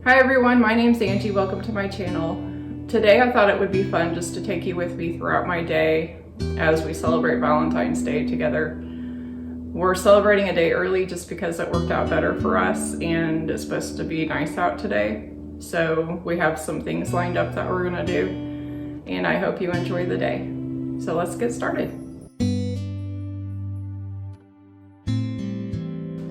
Hi everyone, my name's Angie. Welcome to my channel. Today I thought it would be fun just to take you with me throughout my day as we celebrate Valentine's Day together. We're celebrating a day early just because it worked out better for us and it's supposed to be nice out today. So we have some things lined up that we're gonna do and I hope you enjoy the day. So let's get started.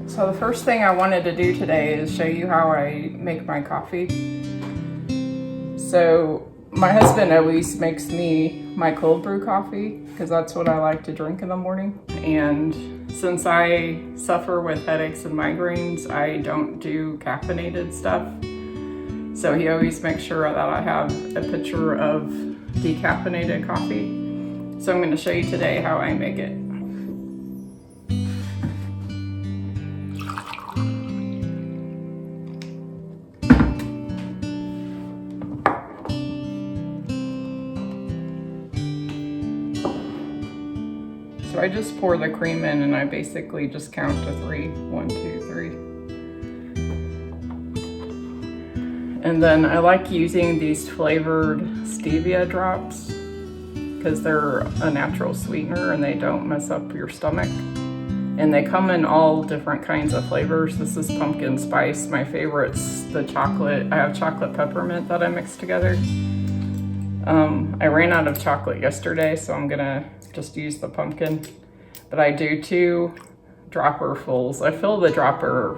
So the first thing I wanted to do today is show you how I make my coffee. So my husband always makes me my cold brew coffee because that's what I like to drink in the morning. And since I suffer with headaches and migraines, I don't do caffeinated stuff. So he always makes sure that I have a pitcher of decaffeinated coffee. So I'm going to show you today how I make it. So I just pour the cream in and I basically just count to 3. 1, 2, 3. And then I like using these flavored stevia drops because they're a natural sweetener and they don't mess up your stomach. And they come in all different kinds of flavors. This is pumpkin spice. My favorite's the chocolate. I have chocolate peppermint that I mix together. I ran out of chocolate yesterday, so I'm gonna just use the pumpkin. But I do 2 dropper fulls. I fill the dropper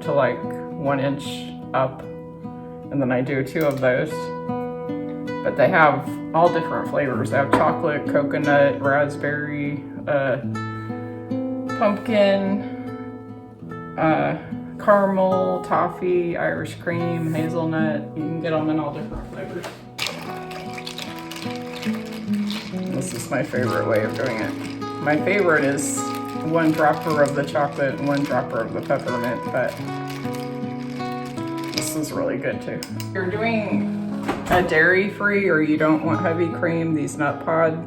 to like 1 inch up, and then I do 2 of those. But they have all different flavors. They have chocolate, coconut, raspberry, pumpkin, caramel, toffee, Irish cream, hazelnut. You can get them in all different flavors. This is my favorite way of doing it. My favorite is 1 dropper of the chocolate and 1 dropper of the peppermint, but this is really good too. If you're doing a dairy-free or you don't want heavy cream, these nut pod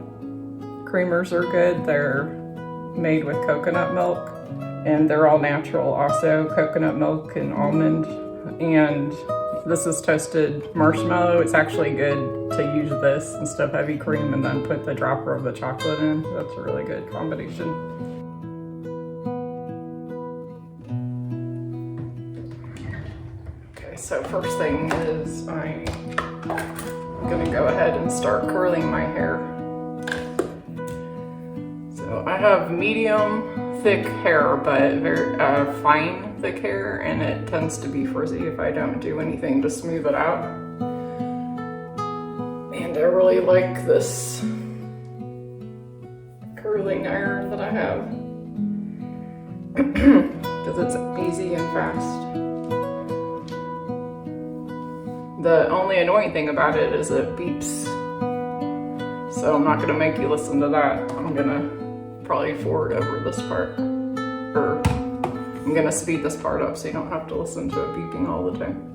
creamers are good. They're made with coconut milk and they're all natural also, coconut milk and almond. And this is toasted marshmallow. It's actually good to use this instead of heavy cream and then put the dropper of the chocolate in. That's a really good combination. Okay, so first thing is I'm gonna go ahead and start curling my hair. So I have medium thick hair, but very fine thick hair, and it tends to be frizzy if I don't do anything to smooth it out. And I really like this curling iron that I have because it's easy and fast. The only annoying thing about it is it beeps. So I'm not gonna make you listen to that. I'm gonna probably forward over this part, or I'm gonna speed this part up so you don't have to listen to it beeping all the time.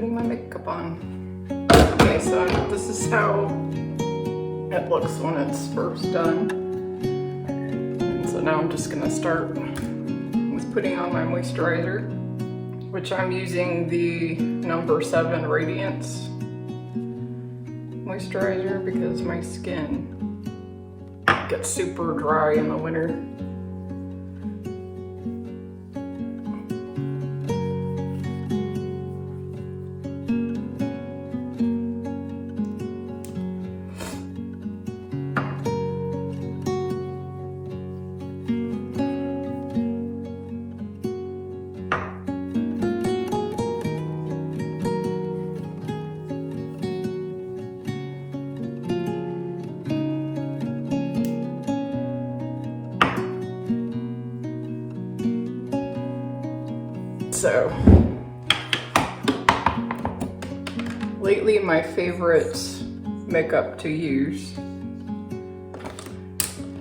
putting my makeup on. so this is how it looks when it's first done. And so now I'm just gonna start with putting on my moisturizer, which I'm using the number 7 Radiance moisturizer because my skin gets super dry in the winter. So, lately my favorite makeup to use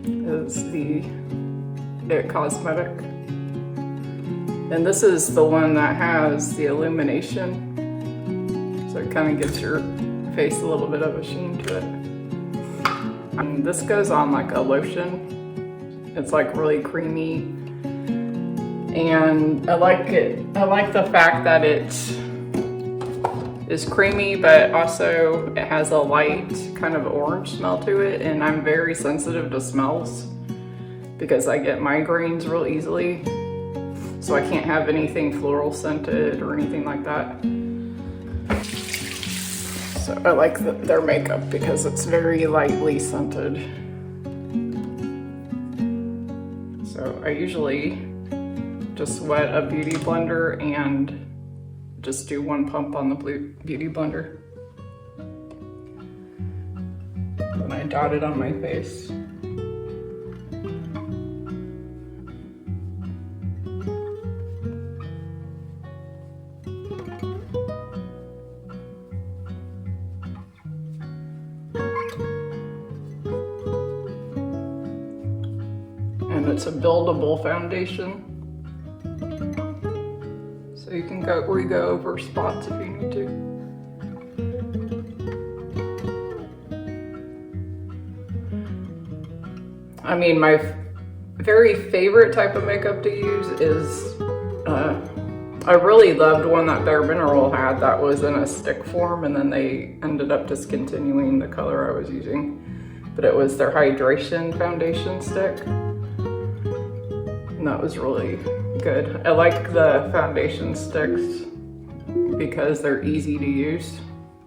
is the It Cosmetic. And this is the one that has the illumination. So it kind of gives your face a little bit of a sheen to it. And this goes on like a lotion. It's like really creamy. And I like it. I like the fact that it is creamy, but also it has a light kind of orange smell to it. And I'm very sensitive to smells because I get migraines real easily. So I can't have anything floral scented or anything like that. So I like their makeup because it's very lightly scented. So I usually just wet a beauty blender and just do one pump on the beauty blender. Then I dot it on my face. And it's a buildable foundation. So you can go over spots if you need to. I mean, my very favorite type of makeup to use is, I really loved one that Bare Mineral had that was in a stick form, and then they ended up discontinuing the color I was using. But it was their hydration foundation stick. And that was really good. I like the foundation sticks because they're easy to use.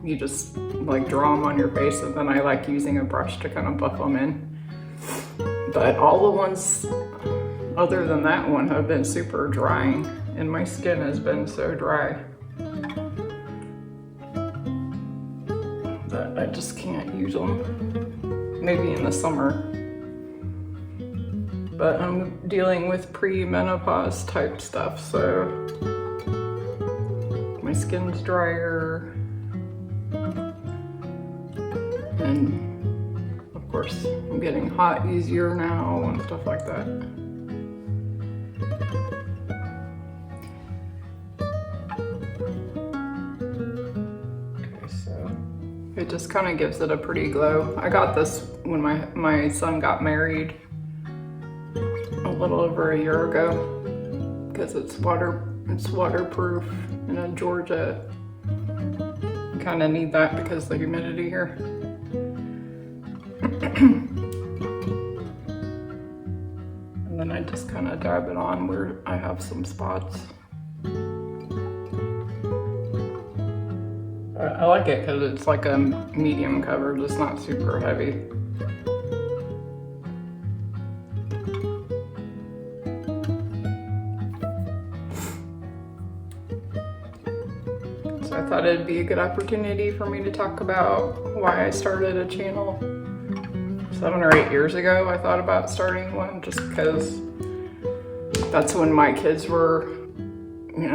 You just like draw them on your face, and then I like using a brush to kind of buff them in. But all the ones other than that one have been super drying, and my skin has been so dry that I just can't use them. Maybe in the summer. But I'm dealing with pre-menopause type stuff, so my skin's drier. And of course, I'm getting hot easier now and stuff like that. Okay, so it just kind of gives it a pretty glow. I got this when my son got married a little over a year ago because it's waterproof, and in Georgia you kind of need that because of the humidity here. And then I just kind of dab it on where I have some spots. I like it because it's like a medium coverage, it's not super heavy. So I thought it'd be a good opportunity for me to talk about why I started a channel. 7 or 8 years ago, I thought about starting one just because that's when my kids were,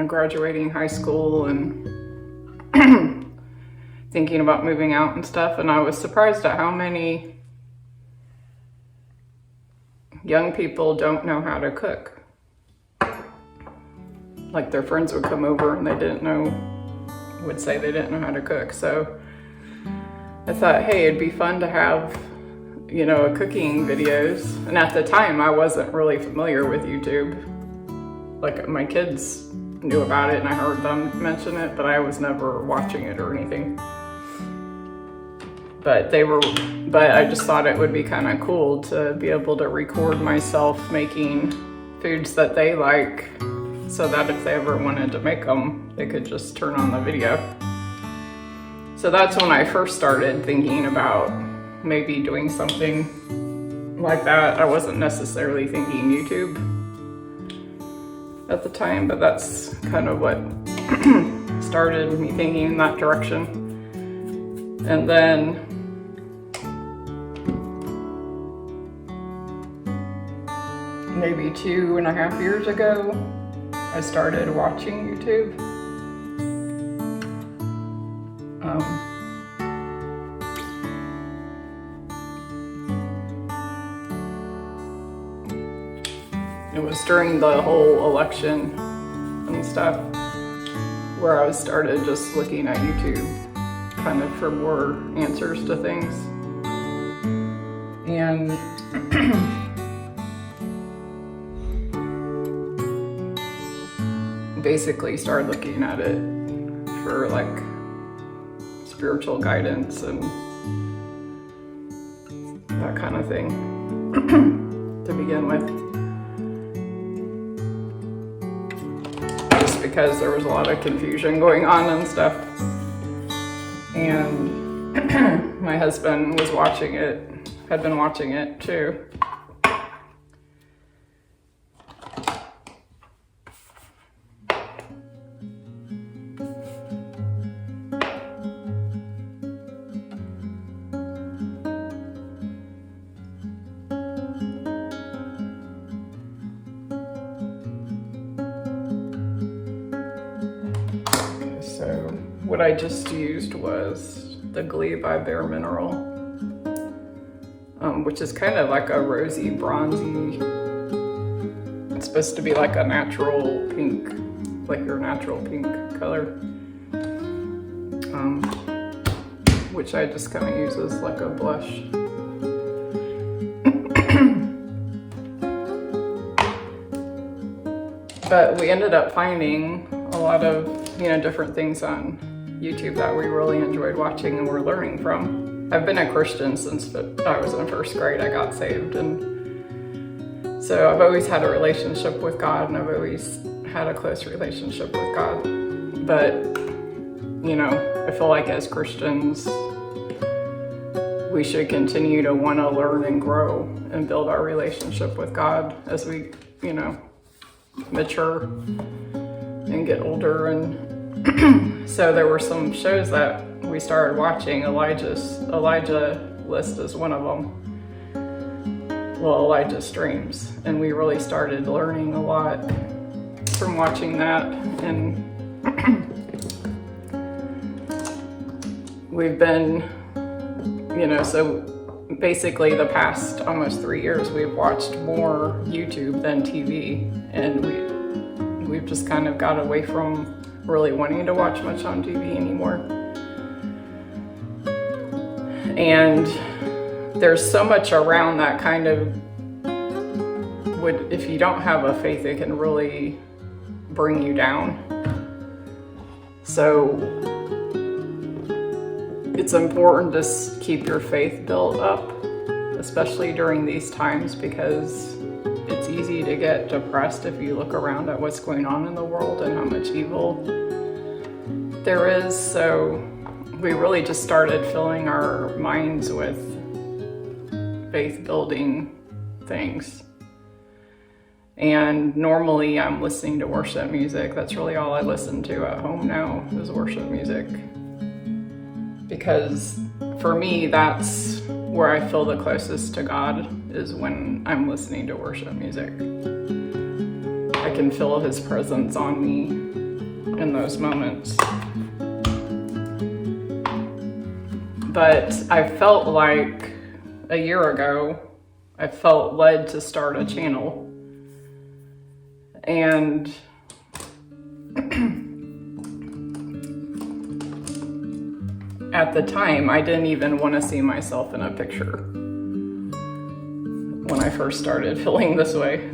graduating high school and thinking about moving out and stuff. And I was surprised at how many young people don't know how to cook. Like their friends would come over and would say they didn't know how to cook. So I thought, hey, it'd be fun to have, you know, cooking videos. And at the time, I wasn't really familiar with YouTube. Like, my kids knew about it and I heard them mention it, but I was never watching it or anything. But I just thought it would be kind of cool to be able to record myself making foods that they like, so that if they ever wanted to make them, they could just turn on the video. So that's when I first started thinking about maybe doing something like that. I wasn't necessarily thinking YouTube at the time, but that's kind of what started me thinking in that direction. And then maybe 2.5 years ago, I started watching YouTube. It was during the whole election and stuff where I started just looking at YouTube kind of for more answers to things. And basically started looking at it for like spiritual guidance and that kind of thing to begin with. Just because there was a lot of confusion going on and stuff. And my husband was watching it, had been watching it too. So what I just used was the Glee by Bare Mineral, which is kind of like a rosy, bronzy, it's supposed to be like a natural pink, like your natural pink color, which I just kind of use as like a blush. But we ended up finding a lot of, you know, different things on YouTube that we really enjoyed watching and we're learning from. I've been a Christian since I was in first grade. I got saved, and so I've always had a relationship with God, and I've always had a close relationship with God. But, you know, I feel like as Christians, we should continue to want to learn and grow and build our relationship with God as we, you know, mature and get older. And so there were some shows that we started watching. Elijah List is one of them. Well, Elijah Streams, and we really started learning a lot from watching that. And we've been, you know, so basically the past almost 3 years we've watched more YouTube than TV, and we've just kind of got away from really wanting to watch much on TV anymore. And there's so much around that kind of if you don't have a faith, it can really bring you down. So it's important to keep your faith built up, especially during these times, because it's easy to get depressed if you look around at what's going on in the world and how much evil there is. So we really just started filling our minds with faith-building things. And normally I'm listening to worship music. That's really all I listen to at home now is worship music. Because for me, that's where I feel the closest to God, is when I'm listening to worship music. I can feel His presence on me in those moments. But I felt like a year ago, I felt led to start a channel. And at the time, I didn't even want to see myself in a picture when I first started feeling this way.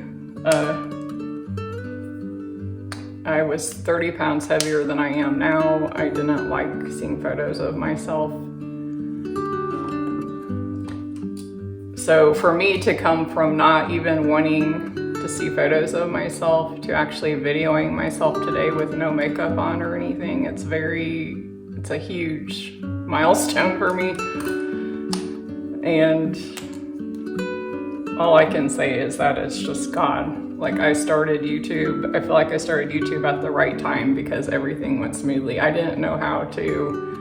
I was 30 pounds heavier than I am now. I didn't like seeing photos of myself. So for me to come from not even wanting to see photos of myself to actually videoing myself today with no makeup on or anything, it's a huge milestone for me. And all I can say is that it's just God. Like, I started YouTube, I feel like I started YouTube at the right time because everything went smoothly. I didn't know how to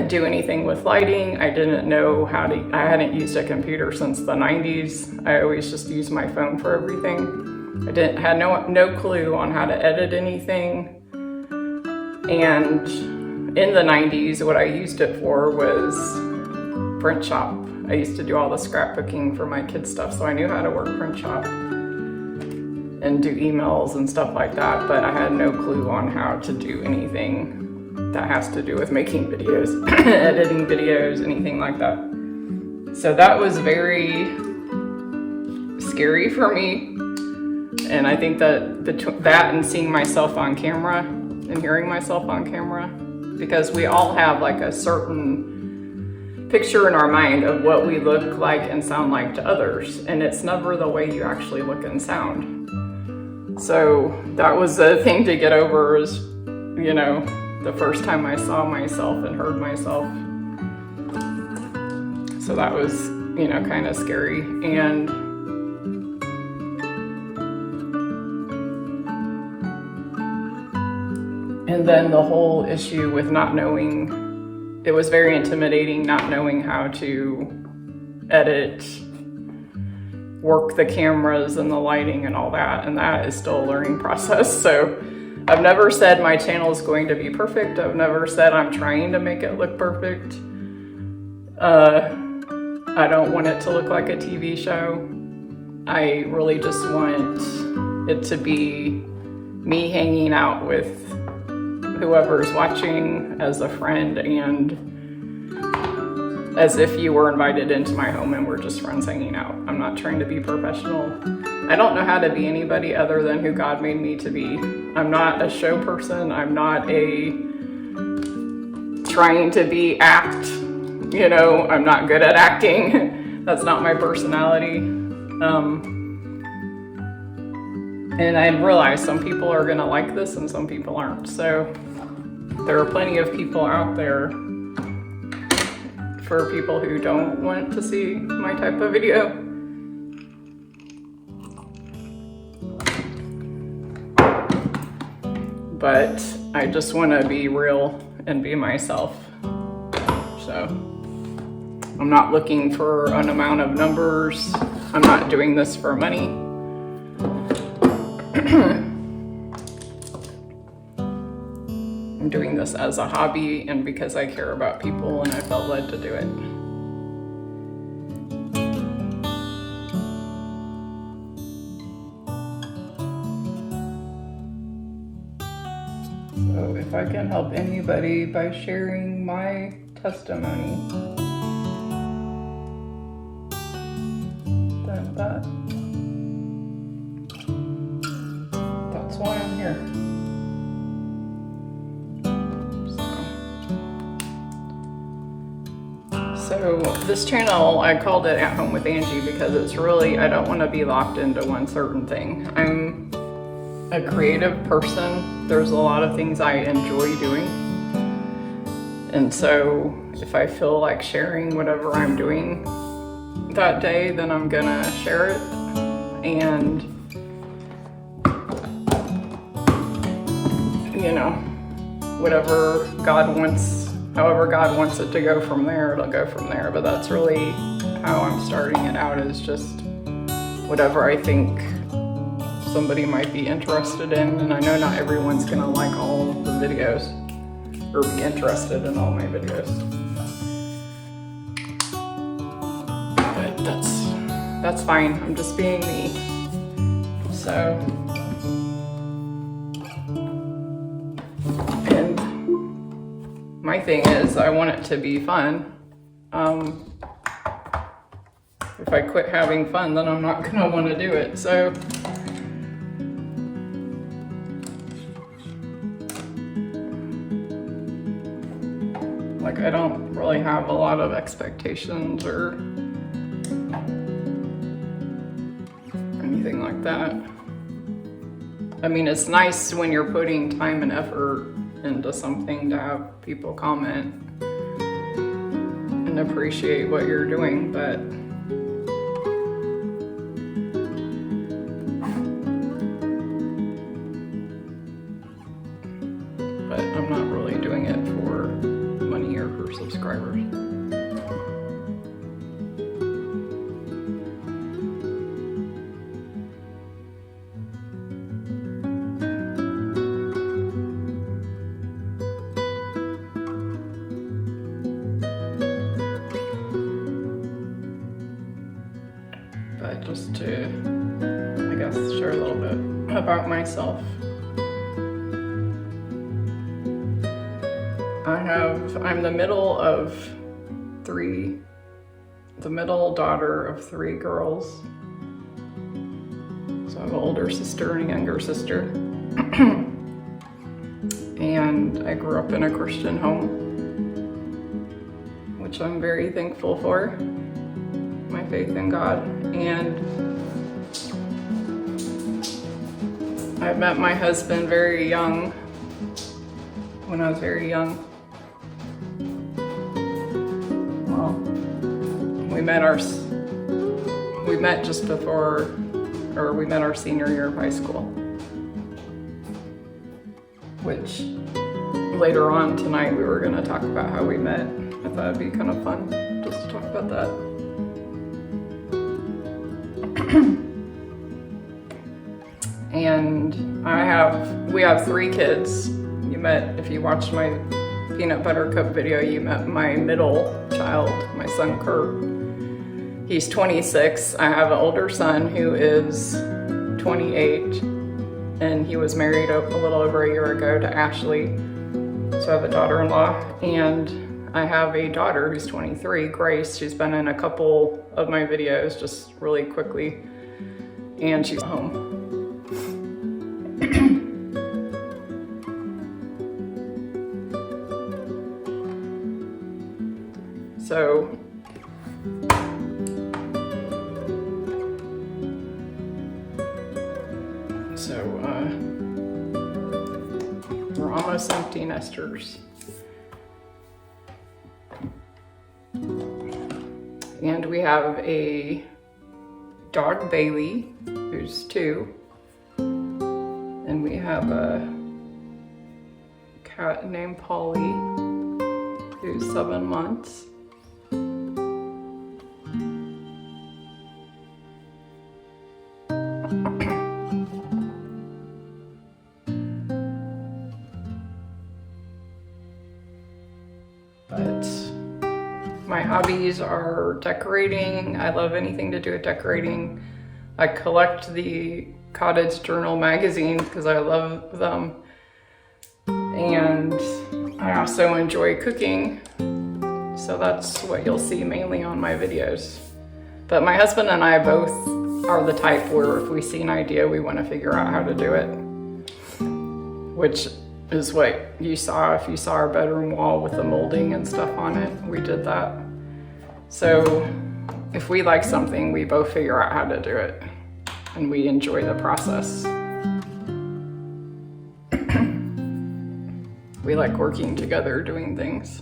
do anything with lighting. I didn't know how to, I hadn't used a computer since the 90s. I always just used my phone for everything. I had no clue on how to edit anything. And in the 90s, what I used it for was print shop. I used to do all the scrapbooking for my kids' stuff, so I knew how to work print shop and do emails and stuff like that, but I had no clue on how to do anything that has to do with making videos, editing videos, anything like that. So that was very scary for me. And I think that that and seeing myself on camera and hearing myself on camera, because we all have like a certain picture in our mind of what we look like and sound like to others, and it's never the way you actually look and sound. So that was a thing to get over, is, you know, the first time I saw myself and heard myself. So that was, you know, kind of scary. And then the whole issue with not knowing, it was very intimidating not knowing how to edit, work the cameras and the lighting and all that, and that is still a learning process. So I've never said my channel is going to be perfect. I've never said I'm trying to make it look perfect. I don't want it to look like a TV show. I really just want it to be me hanging out with whoever's watching as a friend, and as if you were invited into my home and we're just friends hanging out. I'm not trying to be professional. I don't know how to be anybody other than who God made me to be. I'm not a show person. I'm not trying to act, you know, I'm not good at acting. That's not my personality. And I realize some people are gonna like this and some people aren't. So there are plenty of people out there for people who don't want to see my type of video. But I just want to be real and be myself. So I'm not looking for an amount of numbers. I'm not doing this for money. I'm doing this as a hobby and because I care about people and I felt led to do it. So if I can help anybody by sharing my testimony, then that's why I'm here. So this channel, I called it At Home with Angie because it's really, I don't want to be locked into one certain thing. I'm a creative person. There's a lot of things I enjoy doing. And so if I feel like sharing whatever I'm doing that day, then I'm gonna share it. And, you know, whatever God wants, however God wants it to go from there, it'll go from there. But that's really how I'm starting it out, is just whatever I think somebody might be interested in. And I know not everyone's gonna like all of the videos or be interested in all my videos. But that's fine. I'm just being me. So, my thing is I want it to be fun. If I quit having fun, then I'm not gonna want to do it. So like, I don't really have a lot of expectations or anything like that. I mean, it's nice when you're putting time and effort into something to have people comment and appreciate what you're doing, but I'm not really doing it for money or for subscribers. But just to, I guess, share a little bit about myself. I'm the middle daughter of 3 girls. So I have an older sister and a younger sister. And I grew up in a Christian home, which I'm very thankful for, my faith in God. And I met my husband very young, when I was very young. Well, we met just before, or we met our senior year of high school, which later on tonight we were going to talk about how we met. I thought it'd be kind of fun just to talk about that. And we have 3 kids. You met, if you watched my peanut butter cup video, you met my middle child, my son Kurt. He's 26. I have an older son who is 28, and he was married a little over a year ago to Ashley. So I have a daughter-in-law, and I have a daughter who's 23, Grace. She's been in a couple of my videos just really quickly, and she's home. So we're almost empty nesters. And we have a dog, Bailey, who's 2. And we have a cat named Polly, who's 7 months. But my hobbies are decorating. I love anything to do with decorating. I collect the Cottage Journal magazines because I love them. And I also enjoy cooking. So that's what you'll see mainly on my videos. But my husband and I both are the type where if we see an idea, we want to figure out how to do it. Which is what you saw. If you saw our bedroom wall with the molding and stuff on it, we did that. So if we like something, we both figure out how to do it, and we enjoy the process. We like working together doing things.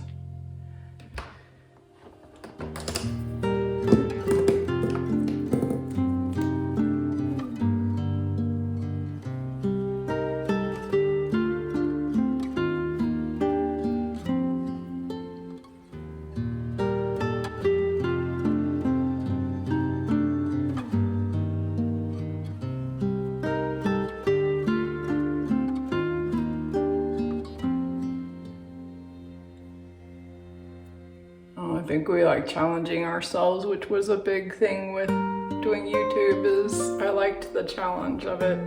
I think we like challenging ourselves, which was a big thing with doing YouTube, is I liked the challenge of it.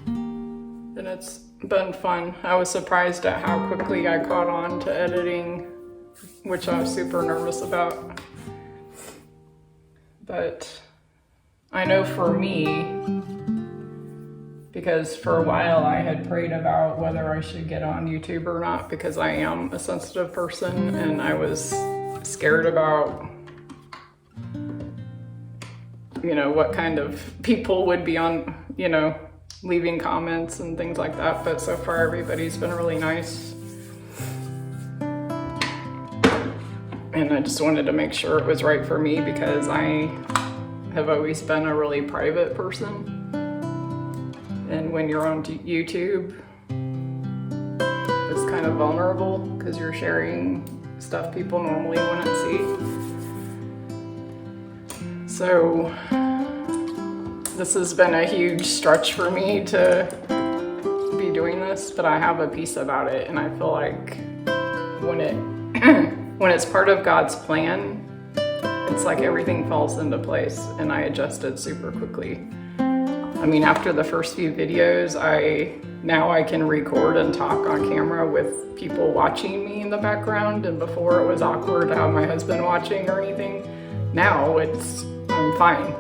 And it's been fun. I was surprised at how quickly I caught on to editing, which I was super nervous about. But I know for me, because for a while I had prayed about whether I should get on YouTube or not, because I am a sensitive person and I was scared about, you know, what kind of people would be on, you know, leaving comments and things like that. But so far everybody's been really nice. And I just wanted to make sure it was right for me, because I have always been a really private person. And when you're on YouTube, it's kind of vulnerable because you're sharing stuff people normally wouldn't see. So this has been a huge stretch for me to be doing this, but I have a peace about it, and I feel like when it's part of God's plan, it's like everything falls into place, and I adjusted super quickly. I mean, after the first few videos, now I can record and talk on camera with people watching me in the background, and before it was awkward to have my husband watching or anything. Now I'm fine.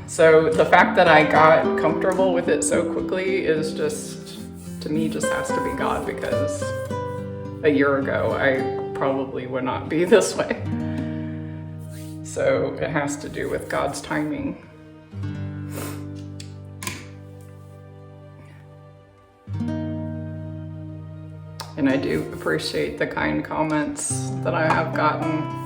So the fact that I got comfortable with it so quickly is just, to me, just has to be God, because a year ago I probably would not be this way. So it has to do with God's timing. And I do appreciate the kind comments that I have gotten.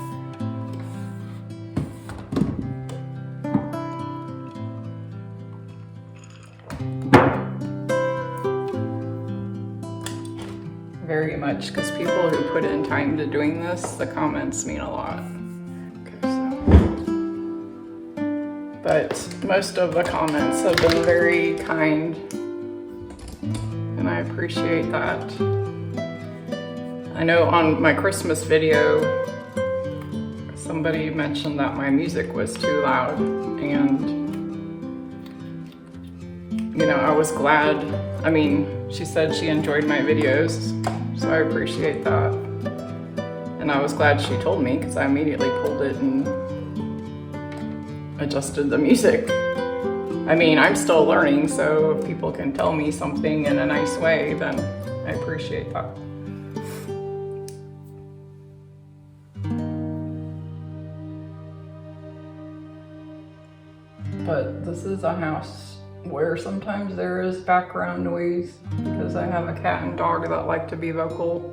Very much, because people who put in time to doing this, the comments mean a lot. But most of the comments have been very kind, and I appreciate that. I know on my Christmas video, somebody mentioned that my music was too loud, and you know, I was glad. I mean, she said she enjoyed my videos, so I appreciate that. And I was glad she told me, because I immediately pulled it and adjusted the music. I mean, I'm still learning, so if people can tell me something in a nice way, then I appreciate that. But this is a house where sometimes there is background noise, because I have a cat and dog that like to be vocal.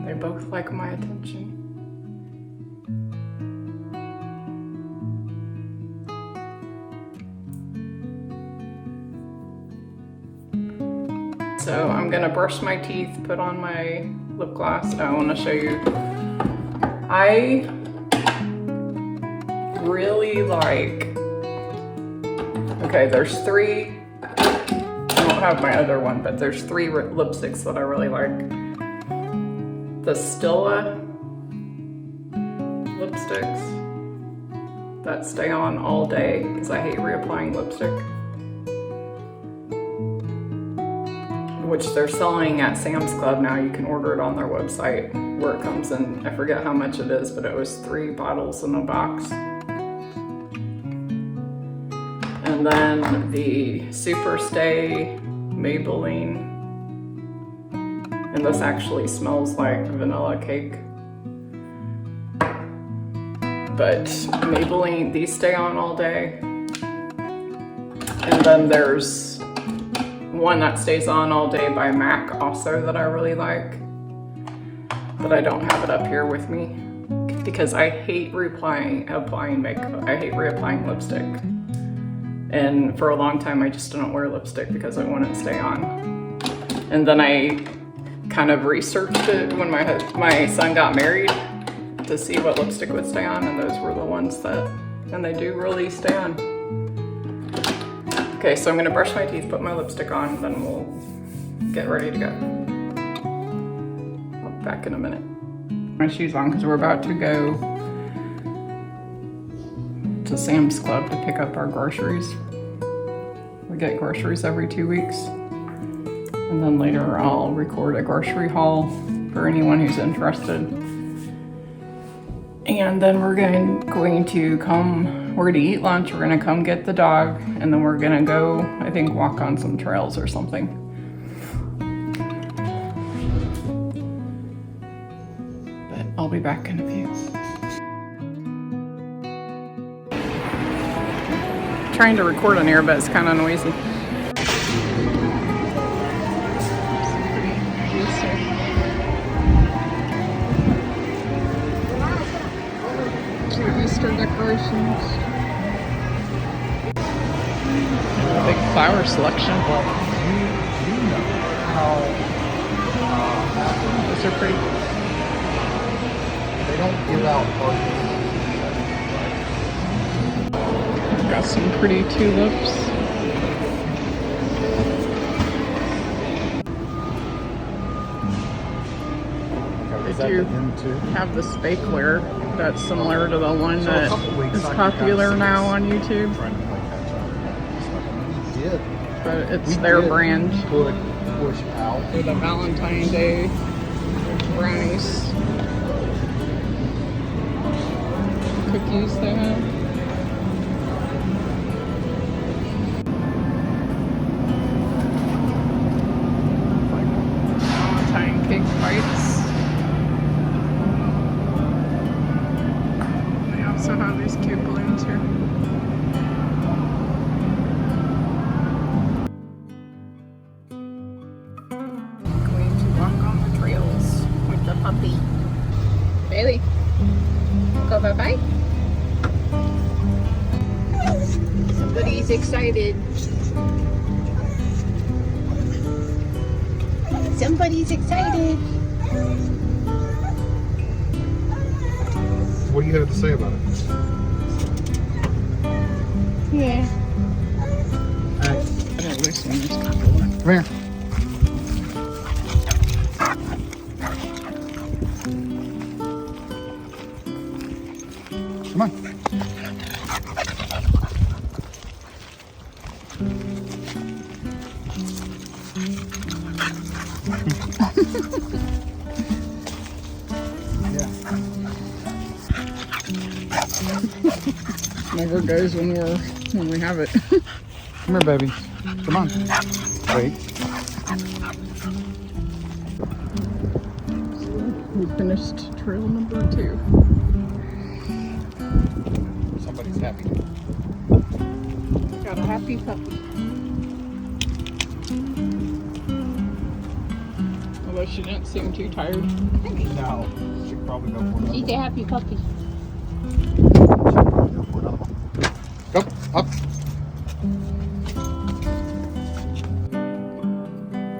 They both like my attention. So I'm gonna brush my teeth, put on my lip gloss. I wanna show you. I really like, okay, there's three, I don't have my other one, but there's three lipsticks that I really like. The Stila lipsticks that stay on all day, because I hate reapplying lipstick. Which they're selling at Sam's Club now. You can order it on their website, where it comes in, I forget how much it is, but it was 3 bottles in a box. And then the Super Stay Maybelline. And this actually smells like vanilla cake. But Maybelline, these stay on all day. And then there's one that stays on all day by MAC also that I really like, but I don't have it up here with me because I hate applying makeup. I hate reapplying lipstick, and for a long time I just didn't wear lipstick because it wouldn't stay on. And then I kind of researched it when my son got married to see what lipstick would stay on, and those were the ones that, and they do really stay on. Okay, so I'm gonna brush my teeth, put my lipstick on, then we'll get ready to go. back in a minute. My shoes on because we're about to go to Sam's Club to pick up our groceries. We get groceries every 2 weeks. And then later I'll record a grocery haul for anyone who's interested. And then we're going to eat lunch. We're gonna come get the dog, and then we're gonna go, I think, walk on some trails or something. But I'll be back in a few. Trying to record on here, but it's kind of noisy. Easter decorations. Big flower selection. Those are pretty. They don't give out parties. Got some pretty tulips. They do have the speckler that's similar to the one that is popular now on YouTube. But it's their brand. Push out. For the Valentine Day brownies. Cookies they have. Valentine cake bites. They also have these cute balloons here. Going to walk on the trails with the puppy. Bailey, go bye-bye. Somebody's excited. Somebody's excited. What do you have to say about it? Yeah. Hey, This one is come here. Come on. Never goes when we have it. Come here, baby. Come on. Wait. We finished trail number 2. Somebody's happy. Got a happy puppy. Although she didn't seem too tired. No. She'd probably go for another She's a happy puppy. Go, up.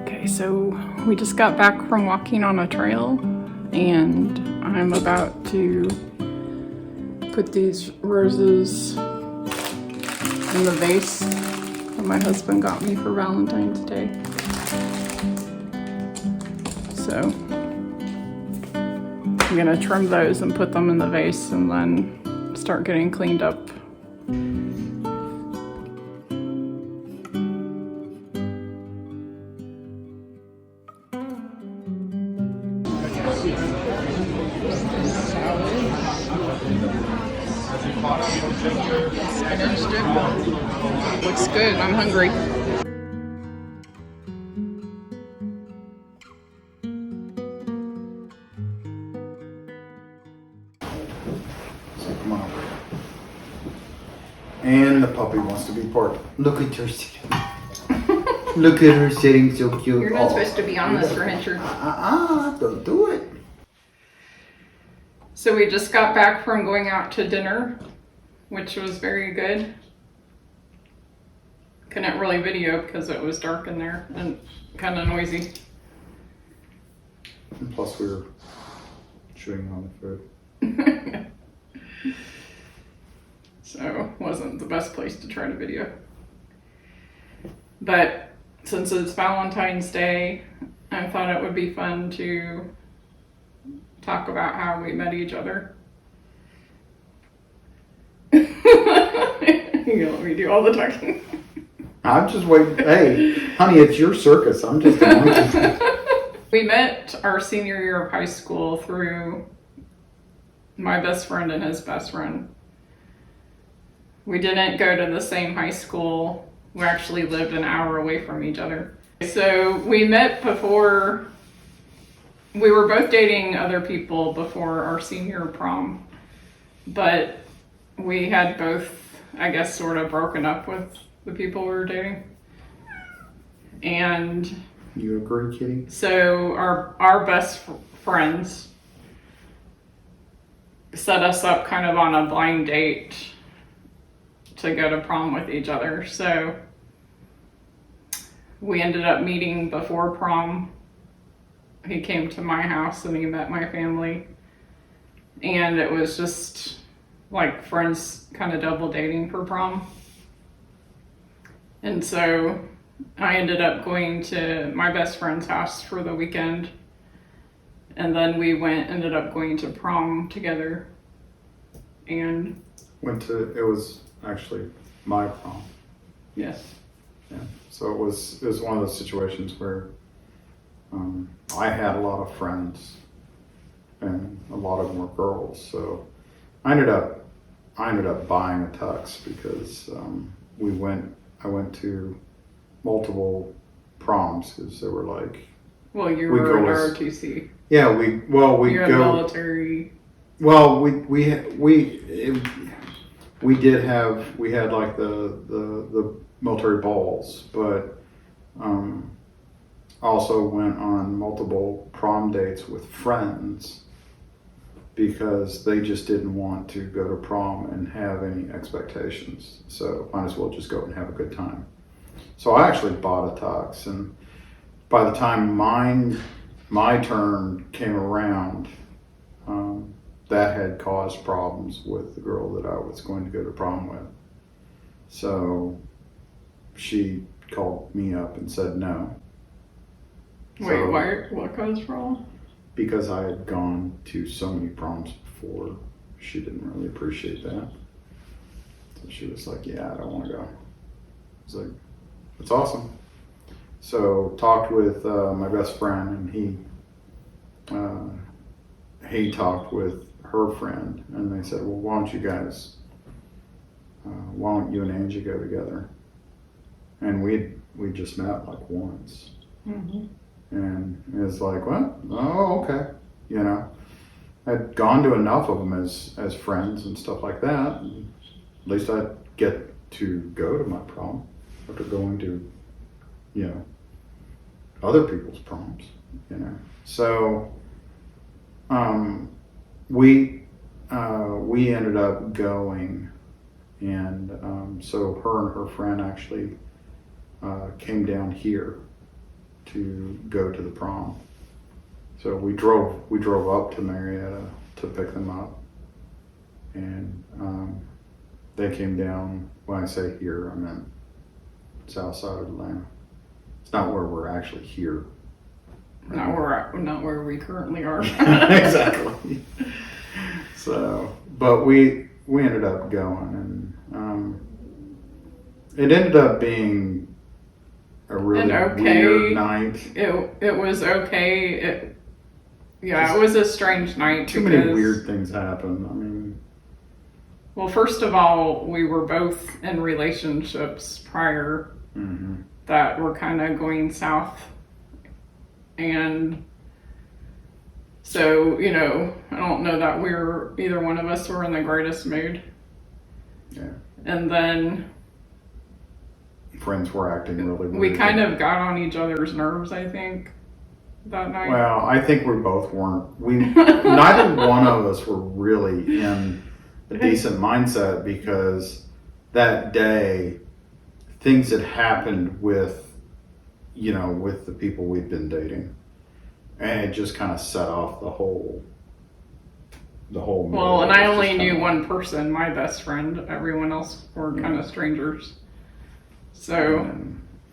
Okay, so we just got back from walking on a trail, and I'm about to put these roses in the vase that my husband got me for Valentine's Day. So I'm gonna trim those and put them in the vase and then start getting cleaned up. Spinach dip. Looks good. I'm hungry. Come on. And the puppy wants to be part. Look at her sitting. Look at her sitting so cute. You're not supposed to be on this, Richard. Don't do it. So we just got back from going out to dinner, which was very good. Couldn't really video because it was dark in there and kind of noisy. And plus we were chewing on the food. So wasn't the best place to try to video. But since it's Valentine's Day, I thought it would be fun to talk about how we met each other. You let me do all the talking. I'm just waiting. Hey, honey, it's your circus. I'm just a monkey. We met our senior year of high school through my best friend and his best friend. We didn't go to the same high school. We actually lived an hour away from each other. So we met before, we were both dating other people before our senior prom, but we had both, I guess, sort of broken up with the people we were dating. And You agree, Kitty? so our best friends set us up kind of on a blind date to go to prom with each other. So we ended up meeting before prom. He came to my house and he met my family. And it was just like friends kind of double dating for prom. And so I ended up going to my best friend's house for the weekend. And then we ended up going to prom together. And it was actually my prom. yes. Yeah. So it was one of those situations where I had a lot of friends and a lot of them were girls. So I ended up buying a tux because I went to multiple proms because they were like. Well, you were in ROTC. Yeah, we You're go. in military. Well, we had like the military balls, but also went on multiple prom dates with friends because they just didn't want to go to prom and have any expectations. So might as well just go and have a good time. So I actually bought a tux, and by the time my turn came around, that had caused problems with the girl that I was going to go to prom with. So she called me up and said no. Wait, what caused problem? Because I had gone to so many proms before, she didn't really appreciate that. So she was like, yeah, I don't want to go. I was like, that's awesome. So talked with my best friend, and he talked with her friend, and they said, well, why don't you and Angie go together? And we just met like once. Mm-hmm. And it was like, well, oh, okay. You know, I'd gone to enough of them as friends and stuff like that. And at least I'd get to go to my prom after going to, other people's proms, So, we ended up going, and so her and her friend actually came down here to go to the prom. So we drove up to Marietta to pick them up, and they came down. When I say here, I meant south side of Atlanta. It's not where we're actually here. Not where we currently are. Exactly. So, but we ended up going, and it ended up being a really weird night. It was okay. It was a strange night. Too many weird things happened. I mean, well, first of all, we were both in relationships prior that were kind of going south. And so, I don't know that either one of us were in the greatest mood. Yeah. And then friends were acting really weird. We kind of got on each other's nerves, I think, that night. Well, I think we both weren't. Neither one of us were really in a decent mindset because that day things had happened with the people we'd been dating, and it just kind of set off the whole. Well, and I only knew one person, my best friend. Everyone else were kind of strangers. So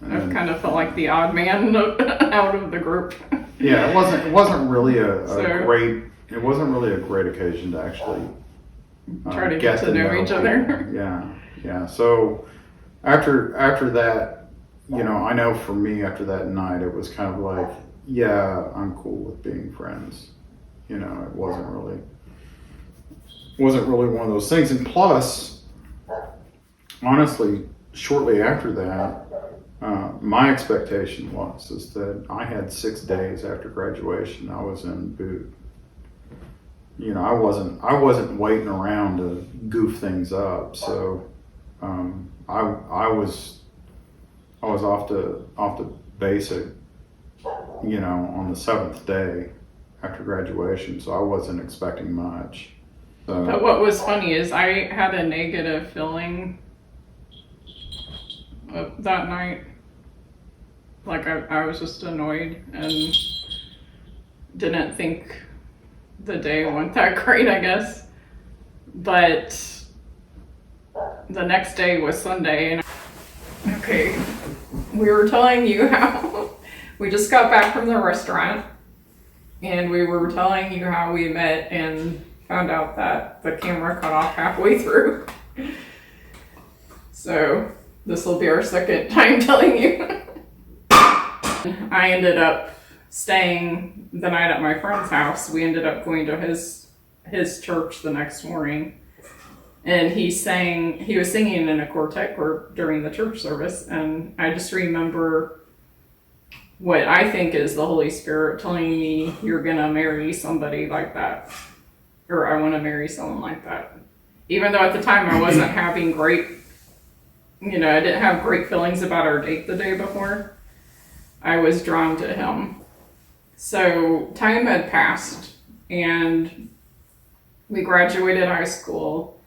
I've kind of felt like the odd man out of the group. Yeah, it wasn't really a great it wasn't really a great occasion to actually try to get to know each other. Yeah. So after that, you know, I know for me after that night, it was kind of like, yeah, I'm cool with being friends. You know, it wasn't really one of those things. And plus, honestly, shortly after that, my expectation is that I had 6 days after graduation, I was in boot. You know, I wasn't waiting around to goof things up. So I was off to basic, you know, on the 7th day after graduation. So I wasn't expecting much. So, but what was funny is I had a negative feeling that night. Like I was just annoyed and didn't think the day went that great, I guess. But the next day was Sunday, and okay, we were telling you how we just got back from the restaurant, and we were telling you how we met and found out that the camera cut off halfway through. So this will be our second time telling you. I ended up staying the night at my friend's house. We ended up going to his church the next morning, and he was singing in a quartet group during the church service, and I just remember what I think is the Holy Spirit telling me, you're gonna marry somebody like that, or I want to marry someone like that. Even though at the time I wasn't having great, you know, I didn't have great feelings about our date the day before, I was drawn to him. So time had passed, and we graduated high school,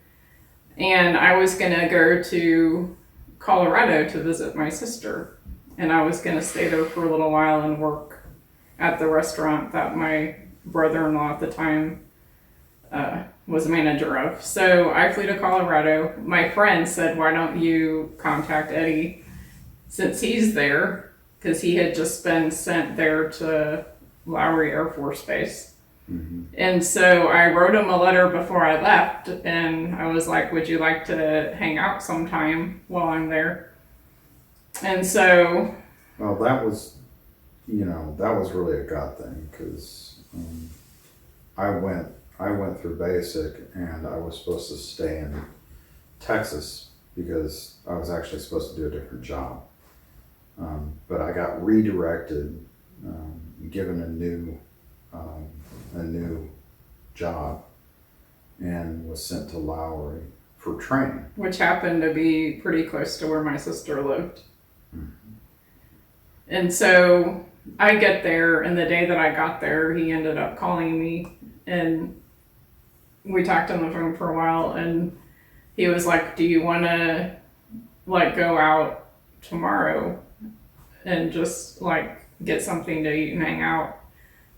and I was gonna go to Colorado to visit my sister, and I was gonna stay there for a little while and work at the restaurant that my brother-in-law at the time was manager of. So I flew to Colorado. My friend said, why don't you contact Eddie since he's there? Because he had just been sent there to Lowry Air Force Base. Mm-hmm. And so I wrote him a letter before I left, and I was like, would you like to hang out sometime while I'm there? And so... Well, that was really a God thing, because I went through basic, and I was supposed to stay in Texas because I was actually supposed to do a different job. But I got redirected, given a new job, and was sent to Lowry for training. Which happened to be pretty close to where my sister lived. Mm-hmm. And so I get there, and the day that I got there, he ended up calling me, and we talked on the phone for a while, and he was like, do you want to go out tomorrow and just get something to eat and hang out?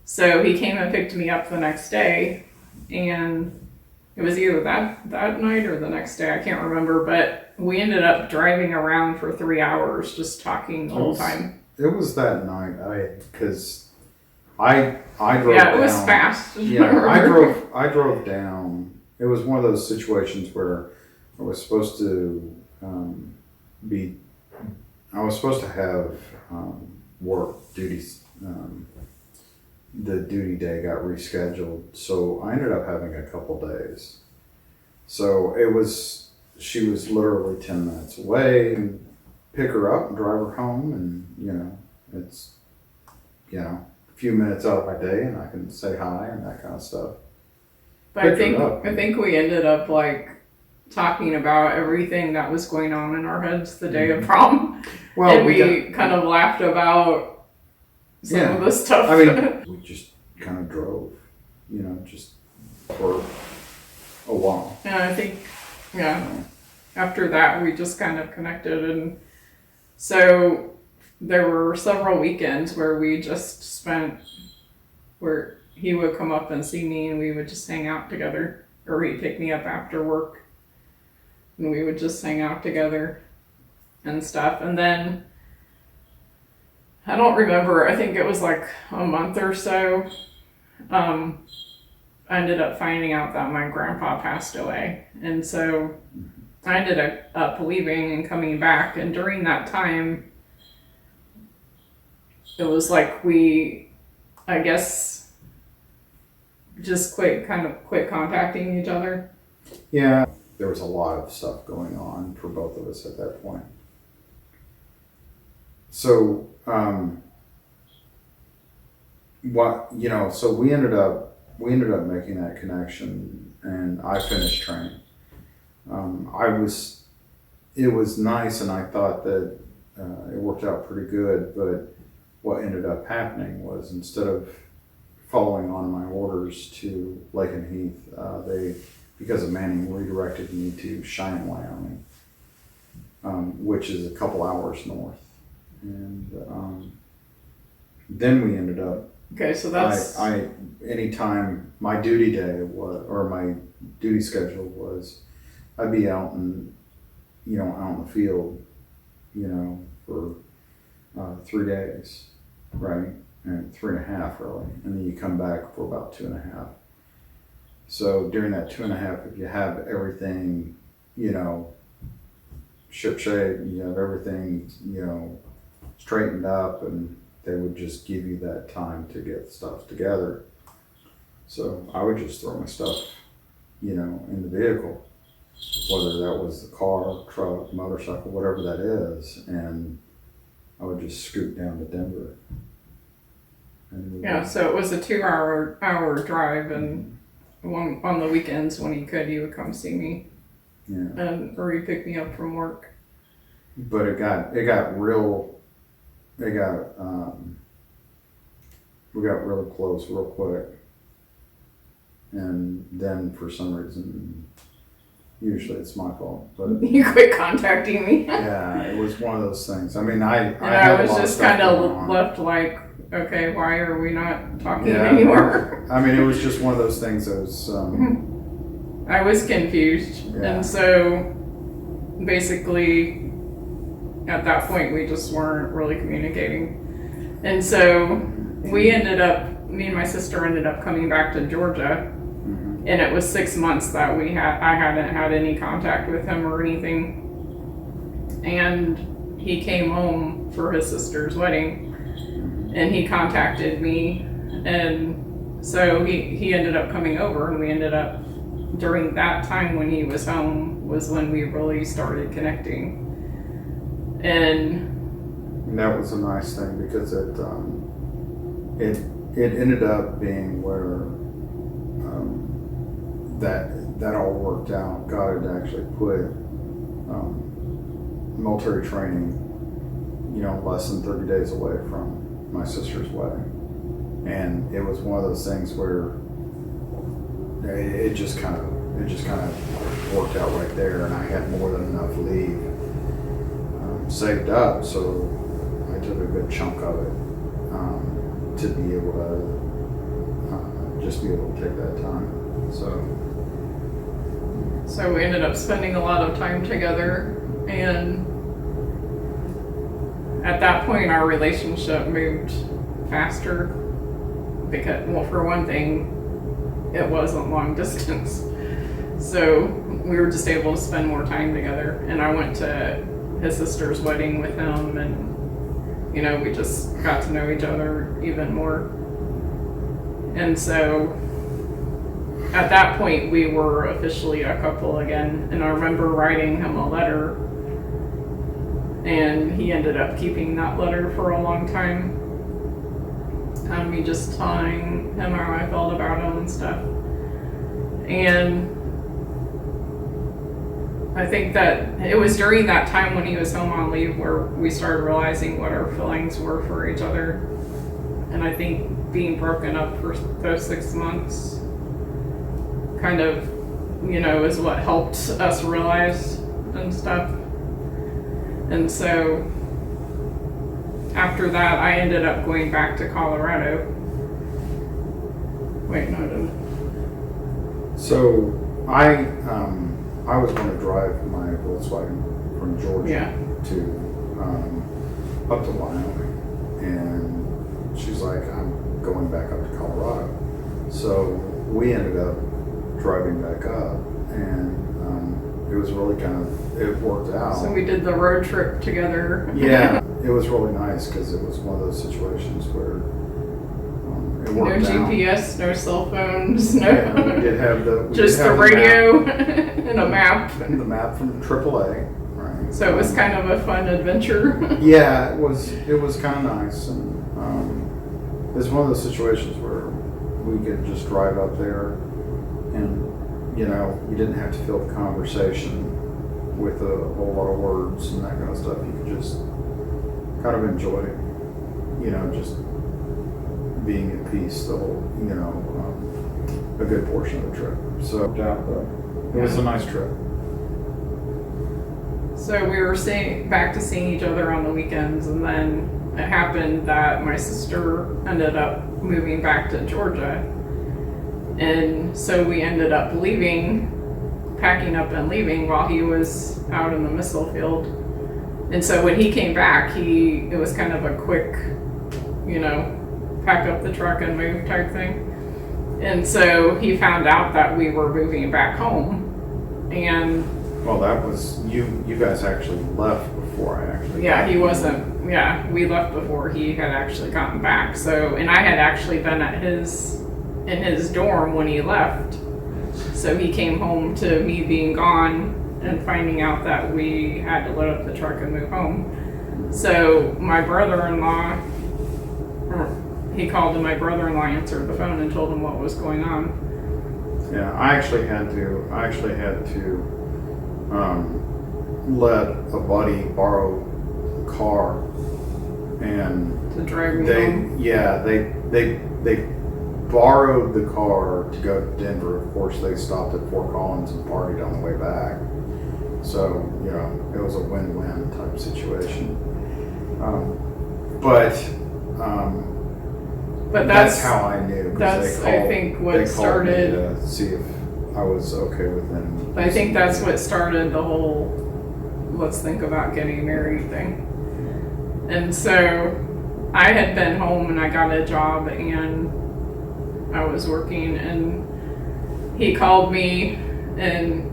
So he came and picked me up the next day, and it was either that night or the next day, I can't remember, but we ended up driving around for 3 hours just talking the whole time. It was that night, because I drove Yeah, it down. was fast. Yeah, I drove down. It was one of those situations where I was supposed to have work duties. The duty day got rescheduled, so I ended up having a couple days. So she was literally 10 minutes away, and pick her up and drive her home, and it's a few minutes out of my day, and I can say hi and that kind of stuff. But I think we ended up talking about everything that was going on in our heads the day of prom. Well, and we kind of laughed about some of the stuff. I mean, we just kind of drove, just for a while. And I think, after that we just kind of connected, and so there were several weekends where we just spent, where he would come up and see me and we would just hang out together, or he'd pick me up after work and we would just hang out together and stuff. And then I don't remember, I think it was a month or so, I ended up finding out that my grandpa passed away. And so I ended up leaving and coming back. And during that time, it was like we, I guess, just quit contacting each other. Yeah, there was a lot of stuff going on for both of us at that point. So, so we ended up making that connection, and I finished training. It was nice, and I thought that it worked out pretty good, but what ended up happening was, instead of following on my orders to Lake and Heath, because of Manning, redirected me to Cheyenne, Wyoming, which is a couple hours north. And then we ended up, okay, so that's, anytime my duty day was, or my duty schedule was, I'd be out in the field, for 3 days, right? And 3.5 really. And then you come back for about 2.5. So during that 2.5, if you have everything, ship-shape, you have everything, straightened up, and they would just give you that time to get stuff together. So I would just throw my stuff, in the vehicle, whether that was the car, truck, motorcycle, whatever that is, and I would just scoot down to Denver. Yeah, so it was a 2-hour drive, and on the weekends when you would come see me. Yeah. Or you pick me up from work. But we got real close real quick. And then for some reason, usually it's my fault, but you quit contacting me. Yeah, it was one of those things. I mean, I was just kind of left like, okay, why are we not talking anymore? I mean, it was just one of those things that was... I was confused. Yeah. And so basically at that point we just weren't really communicating. And so me and my sister ended up coming back to Georgia. Mm-hmm. And it was 6 months that I hadn't had any contact with him or anything. And he came home for his sister's wedding. And he contacted me, and so he ended up coming over, and we ended up, during that time when he was home, was when we really started connecting. And that was a nice thing, because it ended up being where that all worked out. God had actually put military training, less than 30 days away from my sister's wedding, and it was one of those things where it just kind of worked out right there, and I had more than enough leave saved up, so I took a good chunk of it to be able to just be able to take that time. So we ended up spending a lot of time together, and at that point, our relationship moved faster because, well, for one thing, it wasn't long distance. So we were just able to spend more time together. And I went to his sister's wedding with him, and, we just got to know each other even more. And so at that point, we were officially a couple again. And I remember writing him a letter, and he ended up keeping that letter for a long time. Me just telling him how I felt about him and stuff. And I think that it was during that time when he was home on leave where we started realizing what our feelings were for each other. And I think being broken up for those 6 months kind of, is what helped us realize and stuff. And so after that, I ended up going back to Colorado. Wait, no, I didn't. So I was going to drive my Volkswagen from Georgia to up to Wyoming, and she's like, I'm going back up to Colorado. So we ended up driving back up, and it was really it worked out. So we did the road trip together. Yeah, it was really nice because it was one of those situations where it worked no out. GPS, no cell phones, no. Yeah, we did have just the radio and a map. The map from AAA, right? So it was kind of a fun adventure. Yeah, it was kind of nice, and it was one of those situations where we could just drive up there, and you didn't have to fill the conversation with a whole lot of words and that kind of stuff. You could just kind of enjoy, just being at peace the whole, a good portion of the trip. So it was a nice trip. So we were back to seeing each other on the weekends, and then it happened that my sister ended up moving back to Georgia. And so we ended up packing up and leaving while he was out in the missile field. And so when he came back, it was kind of a quick, pack up the truck and move type thing. And so he found out that we were moving back home. And well, that was you guys actually left before I actually he wasn't. Yeah, we left before he had actually gotten back. So, and I had actually been in his dorm when he left. So he came home to me being gone and finding out that we had to load up the truck and move home. So my brother-in-law, he called, and my brother-in-law answered the phone and told him what was going on. Yeah, I actually had to let a buddy borrow the car, and to drive me home. Yeah, they borrowed the car to go to Denver. Of course, they stopped at Fort Collins and partied on the way back. So, it was a win-win type situation. But that's how I knew. That's, I think, what started. Me to see if I was okay with them. I think that's what started the whole let's think about getting married thing. And so I had been home and I got a job and I was working, and he called me and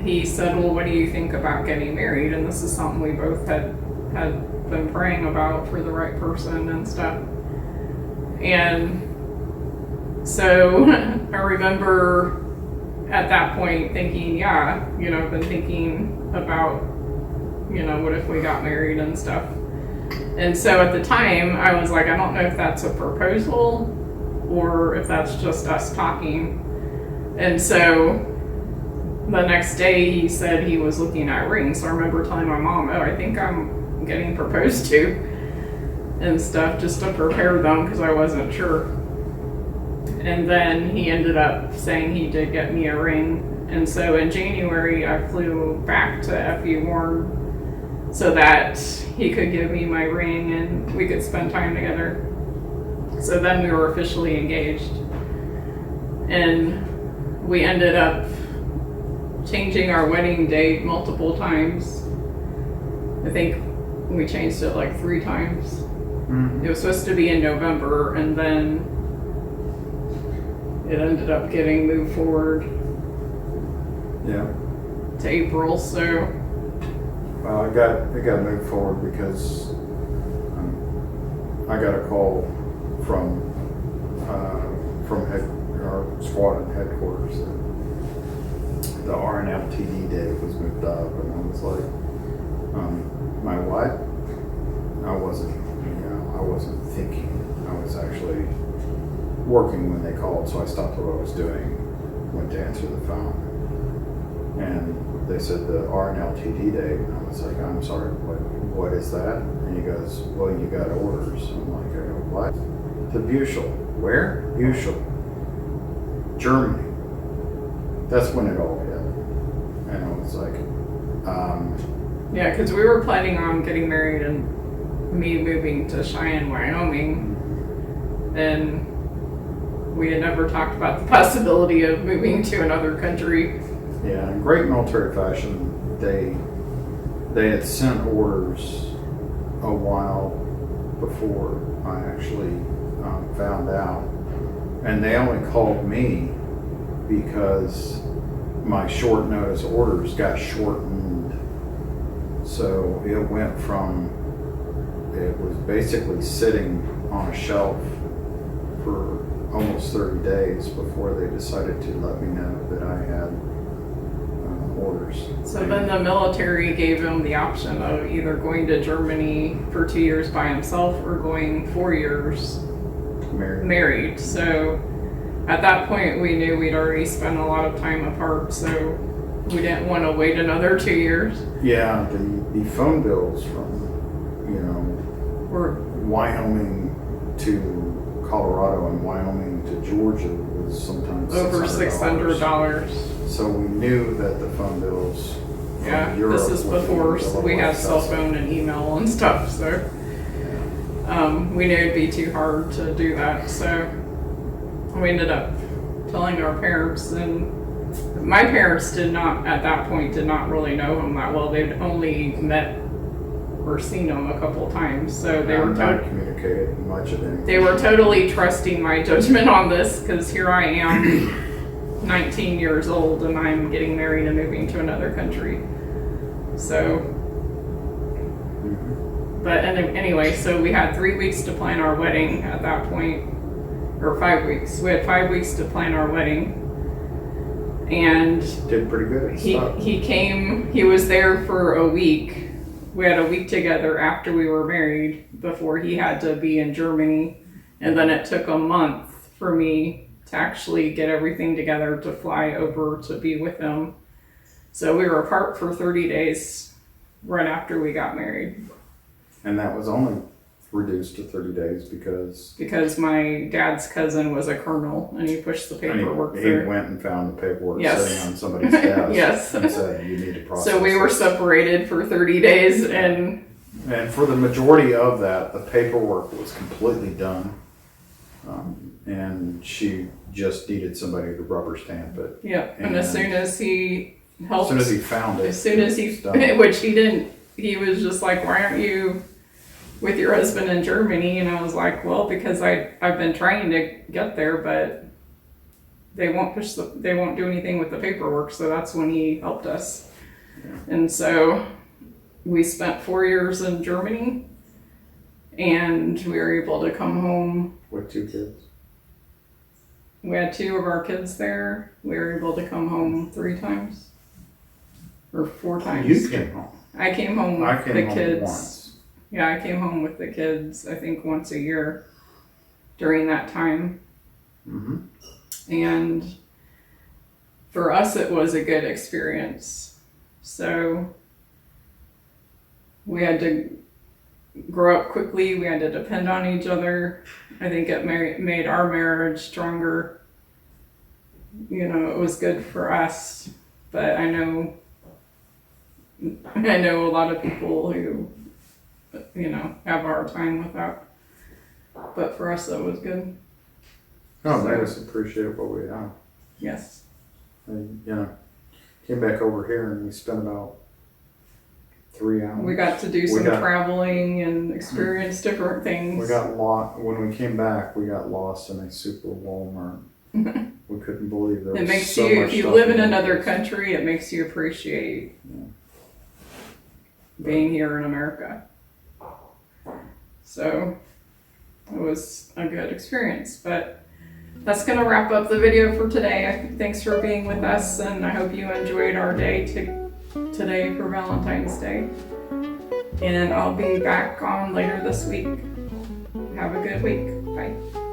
he said, well, what do you think about getting married? And this is something we both had been praying about for the right person and stuff. And so I remember at that point thinking, I've been thinking about, what if we got married and stuff. And so at the time I was like, I don't know if that's a proposal or if that's just us talking. And so the next day he said he was looking at rings. So I remember telling my mom, I think I'm getting proposed to and stuff, just to prepare them because I wasn't sure. And then he ended up saying he did get me a ring. And so in January I flew back to F.E. Warren so that he could give me my ring and we could spend time together. So then we were officially engaged. And we ended up changing our wedding date multiple times. I think we changed it like 3 times. Mm-hmm. It was supposed to be in November, and then it ended up getting moved forward to April. So it got moved forward because I got a call from our squadron headquarters that the RNLTD date was moved up, and I was like, my what? I wasn't thinking. I was actually working when they called, so I stopped what I was doing, went to answer the phone, and they said the RNLTD date, and I was like, I'm sorry, what is that? And he goes, well, you got orders. I'm like, what? To Bushel. Where? Bushel. Germany. That's when it all hit. And I was like, yeah, because we were planning on getting married and me moving to Cheyenne, Wyoming, and we had never talked about the possibility of moving to another country. Yeah, in great military fashion, they had sent orders a while before I actually found out, and they only called me because my short notice orders got shortened. So it went from, it was basically sitting on a shelf for almost 30 days before they decided to let me know that I had orders. So then the military gave him the option of either going to Germany for 2 years by himself or going 4 years married. So at that point we knew we'd already spent a lot of time apart, so we didn't want to wait another 2 years. Yeah, the phone bills from, Wyoming to Colorado and Wyoming to Georgia was sometimes over $600. So we knew that the phone bills Yeah, from Europe this is before we had cell phone and email and stuff, so we knew it'd be too hard to do that. So we ended up telling our parents, and my parents did not, at that point, did not really know him that well. They'd only met or seen him a couple times, so they were not communicated much of anything. They were totally trusting my judgment on this, because here I am, 19 years old, and I'm getting married and moving to another country. So, but anyway, so we had 3 weeks to plan our wedding at that point, or 5 weeks. We had 5 weeks to plan our wedding, and did pretty good. He came. He was there for a week. We had a week together after we were married before he had to be in Germany, and then it took a month for me to actually get everything together to fly over to be with him. So we were apart for 30 days right after we got married. And that was only reduced to 30 days because my dad's cousin was a colonel, and he pushed the paperwork through. He went and found the paperwork Yes. sitting on somebody's desk. Yes. And said, you need to process So we were separated for 30 days, and for the majority of that, the paperwork was completely done. And she just needed somebody to rubber stamp it. yeah. And as soon as he helped, as soon as he found it, as soon as he, done. which he didn't, he was just like, why aren't you with your husband in Germany? And I was like, well, because I've been trying to get there, but they won't do anything with the paperwork. So that's when he helped us. Yeah. And so we spent 4 years in Germany, and we were able to come home. With 2 kids? We had 2 of our kids there. We were able to come home 3 times. Or 4 times. You came home? I came home with the kids. Once. Yeah, I came home with the kids, I think, once a year during that time. Mm-hmm. And for us, it was a good experience. So we had to grow up quickly. We had to depend on each other. I think it made our marriage stronger. It was good for us. But I know a lot of people who have a hard time with that. But for us, that was good. Oh, made us appreciate what we have. Yes. And, came back over here and we spent about 3 hours. We got to do some traveling and experience different things. We got lost. When we came back, we got lost in a super Walmart. We couldn't believe there was so much stuff. It makes you, if you live in another country, it makes you appreciate being here in America. So it was a good experience, but that's going to wrap up the video for today. Thanks for being with us, and I hope you enjoyed our day today for Valentine's Day. And I'll be back on later this week. Have a good week. Bye.